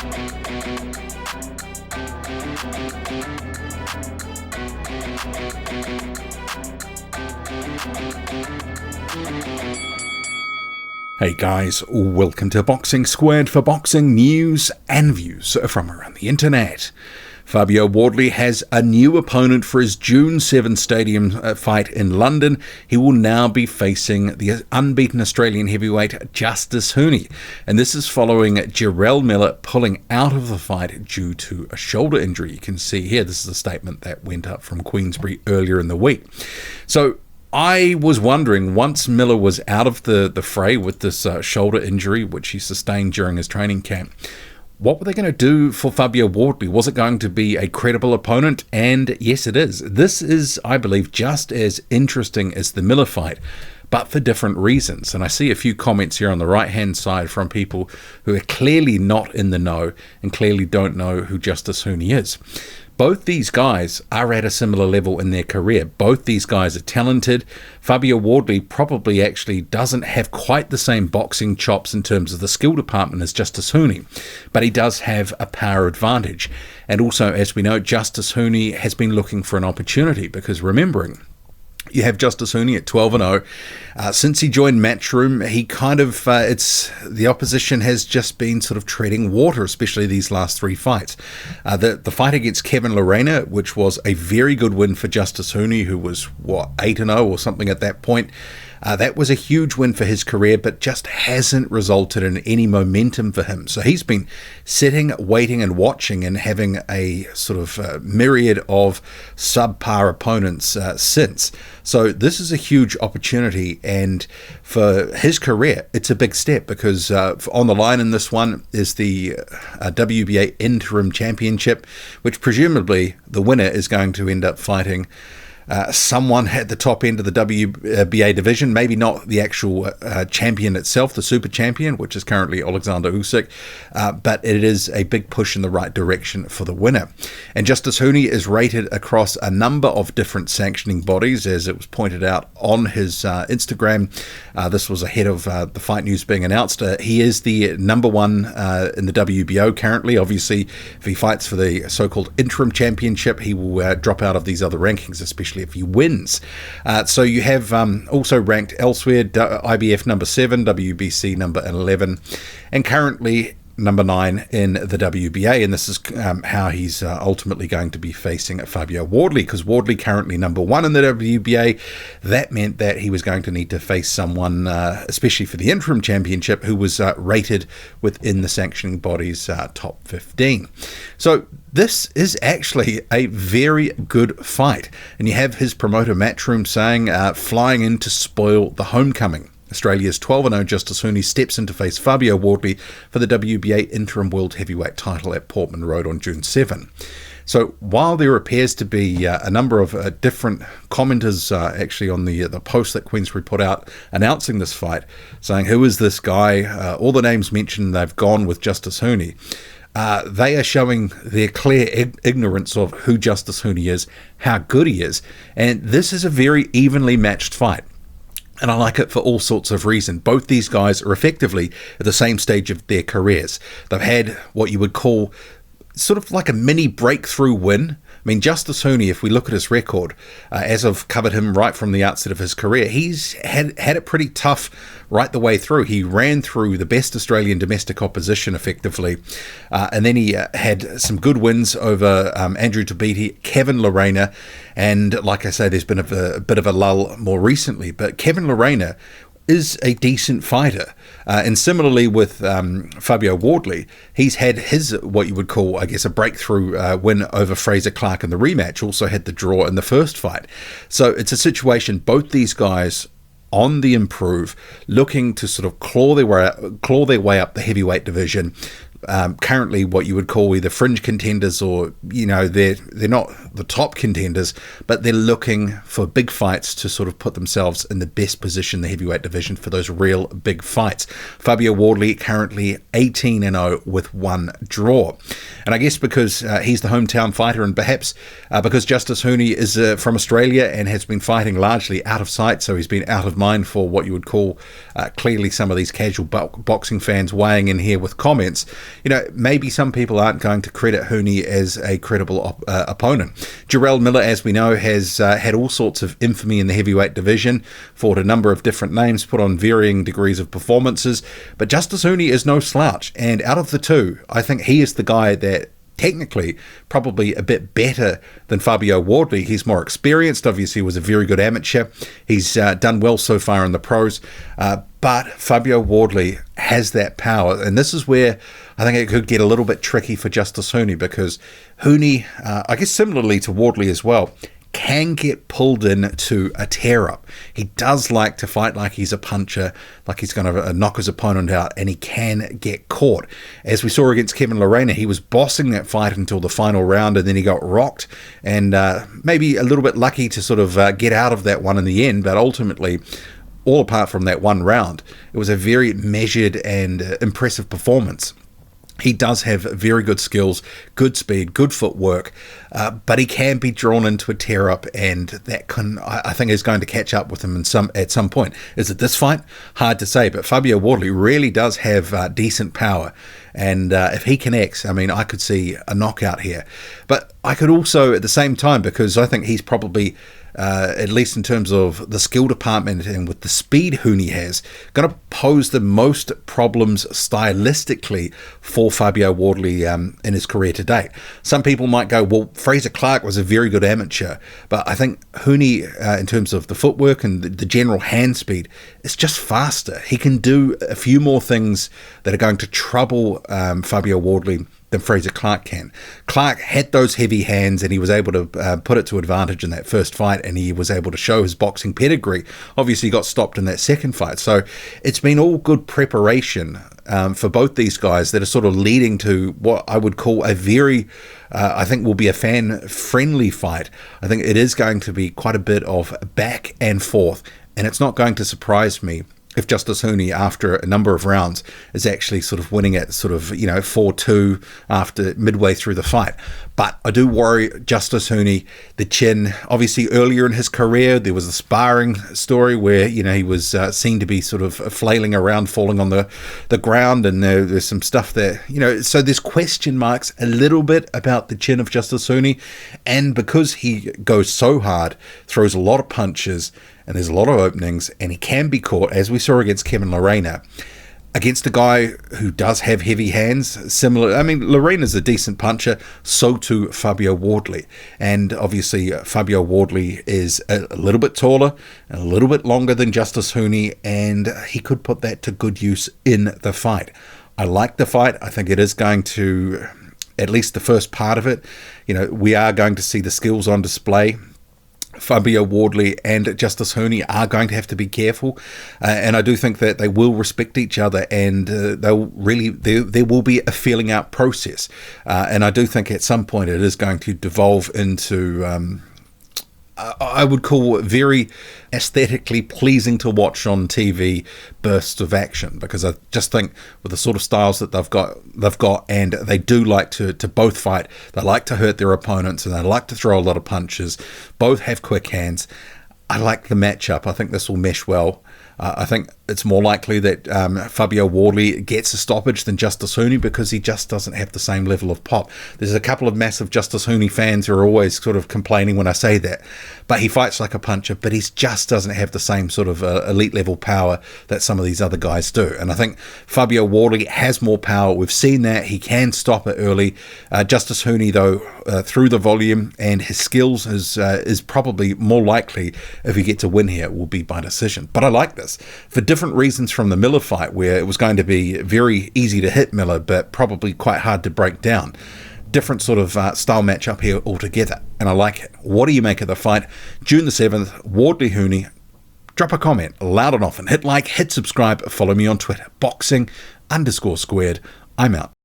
Hey guys, welcome to Boxing Squared for boxing news and views from around the internet. Fabio Wardley has a new opponent for his June 7 stadium fight in London. He will now be facing the unbeaten Australian heavyweight Justis Huni. And this is following Jarrell Miller pulling out of the fight due to a shoulder injury. You can see here, this is a statement that went up from Queensbury earlier in the week. So I was wondering, once Miller was out of the fray with this shoulder injury, which he sustained during his training camp, what were they going to do for Fabio Wardley? Was it going to be a credible opponent? And yes, it is. This is, I believe, just as interesting as the Miller fight, but for different reasons. And I see a few comments here on the right-hand side from people who are clearly not in the know and clearly don't know who Justis Huni is. Both these guys are at a similar level in their career. Both these guys are talented. Fabio Wardley probably actually doesn't have quite the same boxing chops in terms of the skill department as Justis Huni, but he does have a power advantage. And also, as we know, Justis Huni has been looking for an opportunity because, remembering, you have Justis Huni at 12-0. Since he joined Matchroom, he kind of, the opposition has just been sort of treading water, especially these last three fights. The fight against Kevin Lerena, which was a very good win for Justis Huni, who was, 8-0 or something at that point. That was a huge win for his career, but just hasn't resulted in any momentum for him. So he's been sitting, waiting and watching and having a sort of myriad of subpar opponents since. So this is a huge opportunity, and for his career, it's a big step because on the line in this one is the WBA interim championship, which presumably the winner is going to end up fighting someone at the top end of the WBA division, maybe not the actual champion itself, the super champion, which is currently Alexander Usyk, but it is a big push in the right direction for the winner. And Justis Huni is rated across a number of different sanctioning bodies, as it was pointed out on his Instagram. This was ahead of the fight news being announced. He is the number one in the WBO currently. Obviously, if he fights for the so-called interim championship, he will drop out of these other rankings, especially if he wins. So you have also ranked elsewhere, IBF number 7, WBC number 11, and currently number 9 in the WBA, and this is how he's ultimately going to be facing Fabio Wardley, because Wardley currently number 1 in the WBA. That meant that he was going to need to face someone, especially for the interim championship, who was rated within the sanctioning body's top 15. So this is actually a very good fight, and you have his promoter Matchroom saying flying in to spoil the homecoming. Australia's 12-0 Justis Huni steps in to face Fabio Wardley for the WBA interim world heavyweight title at Portman Road on June 7. So while there appears to be a number of different commenters actually on the post that Queensbury put out announcing this fight, saying who is this guy, all the names mentioned, they've gone with Justis Huni. They are showing their clear ignorance of who Justis Huni is, how good he is, and this is a very evenly matched fight. And I like it for all sorts of reasons. Both these guys are effectively at the same stage of their careers. They've had what you would call sort of like a mini breakthrough win. I mean, Justis Huni, if we look at his record, as I've covered him right from the outset of his career, he's had it pretty tough right the way through. He ran through the best Australian domestic opposition effectively, and then he had some good wins over Andrew Tabiti, Kevin Lerena, and like I say, there's been a bit of a lull more recently, but Kevin Lerena is a decent fighter. And similarly with Fabio Wardley, he's had his, what you would call, I guess, a breakthrough win over Fraser Clark in the rematch, also had the draw in the first fight. So it's a situation, both these guys on the improve, looking to sort of claw their way up the heavyweight division. Currently what you would call either fringe contenders or, you know, they're not the top contenders, but they're looking for big fights to sort of put themselves in the best position in the heavyweight division for those real big fights. Fabio Wardley currently 18-0 with 1 draw. And I guess because he's the hometown fighter, and perhaps because Justis Huni is from Australia and has been fighting largely out of sight, so he's been out of mind for what you would call clearly some of these casual boxing fans weighing in here with comments. maybe some people aren't going to credit Huni as a credible opponent. Jarrell Miller, as we know, has had all sorts of infamy in the heavyweight division, fought a number of different names, put on varying degrees of performances, but Justis Huni is no slouch, and out of the two, I think he is the guy that technically probably a bit better than Fabio Wardley. He's more experienced, obviously was a very good amateur. He's done well so far in the pros, but Fabio Wardley has that power, and this is where I think it could get a little bit tricky for Justis Huni, because Huni, I guess similarly to Wardley as well, can get pulled into a tear-up. He does like to fight like he's a puncher, like he's going to knock his opponent out, and he can get caught. As we saw against Kevin Lerena, he was bossing that fight until the final round, and then he got rocked, and maybe a little bit lucky to sort of get out of that one in the end, but ultimately, all apart from that one round, it was a very measured and impressive performance. He does have very good skills, good speed, good footwork, but he can be drawn into a tear-up, and that I think is going to catch up with him at some point. Is it this fight? Hard to say, but Fabio Wardley really does have decent power, and if he connects, I could see a knockout here. But I could also, at the same time, because I think he's probably, at least in terms of the skill department and with the speed Huni has, going to pose the most problems stylistically for Fabio Wardley in his career to date. Some people might go, well, Fraser Clark was a very good amateur, but I think Huni, in terms of the footwork and the general hand speed, is just faster. He can do a few more things that are going to trouble Fabio Wardley than Fraser Clark can. Clark had those heavy hands, and he was able to put it to advantage in that first fight, and he was able to show his boxing pedigree. Obviously, he got stopped in that second fight. So it's been all good preparation for both these guys that are sort of leading to what I would call a very, I think will be a fan-friendly fight. I think it is going to be quite a bit of back and forth, and it's not going to surprise me if Justis Huni, after a number of rounds, is actually sort of winning at sort of, 4-2 after midway through the fight. But I do worry Justis Huni, the chin. Obviously, earlier in his career, there was a sparring story where, he was seen to be sort of flailing around, falling on the ground, and there's some stuff there, so there's question marks a little bit about the chin of Justis Huni, and because he goes so hard, throws a lot of punches, and there's a lot of openings, and he can be caught, as we saw against Kevin Lerena, against a guy who does have heavy hands. Similar, Lorena's a decent puncher, so too Fabio Wardley. And obviously, Fabio Wardley is a little bit taller, a little bit longer than Justis Huni, and he could put that to good use in the fight. I like the fight. I think it is going to, at least the first part of it, we are going to see the skills on display. Fabio Wardley and Justis Huni are going to have to be careful, and I do think that they will respect each other, and there will be a feeling out process, and I do think at some point it is going to devolve into I would call very aesthetically pleasing to watch on TV bursts of action, because I just think with the sort of styles that they've got, and they do like to both fight. They like to hurt their opponents, and they like to throw a lot of punches. Both have quick hands. I like the matchup. I think this will mesh well. I think it's more likely that Fabio Wardley gets a stoppage than Justis Huni, because he just doesn't have the same level of pop. There's a couple of massive Justis Huni fans who are always sort of complaining when I say that, but he fights like a puncher, but he just doesn't have the same sort of elite level power that some of these other guys do. And I think Fabio Wardley has more power. We've seen that. He can stop it early. Justis Huni, though, through the volume and his skills, is probably more likely, if he gets a win here, it will be by decision. But I like this for different reasons from the Miller fight, where it was going to be very easy to hit Miller, but probably quite hard to break down. Different sort of style matchup here altogether, and I like it. What do you make of the fight? June the 7th, Wardley Huni. Drop a comment loud and often. Hit like, hit subscribe, follow me on Twitter, boxing_squared. I'm out.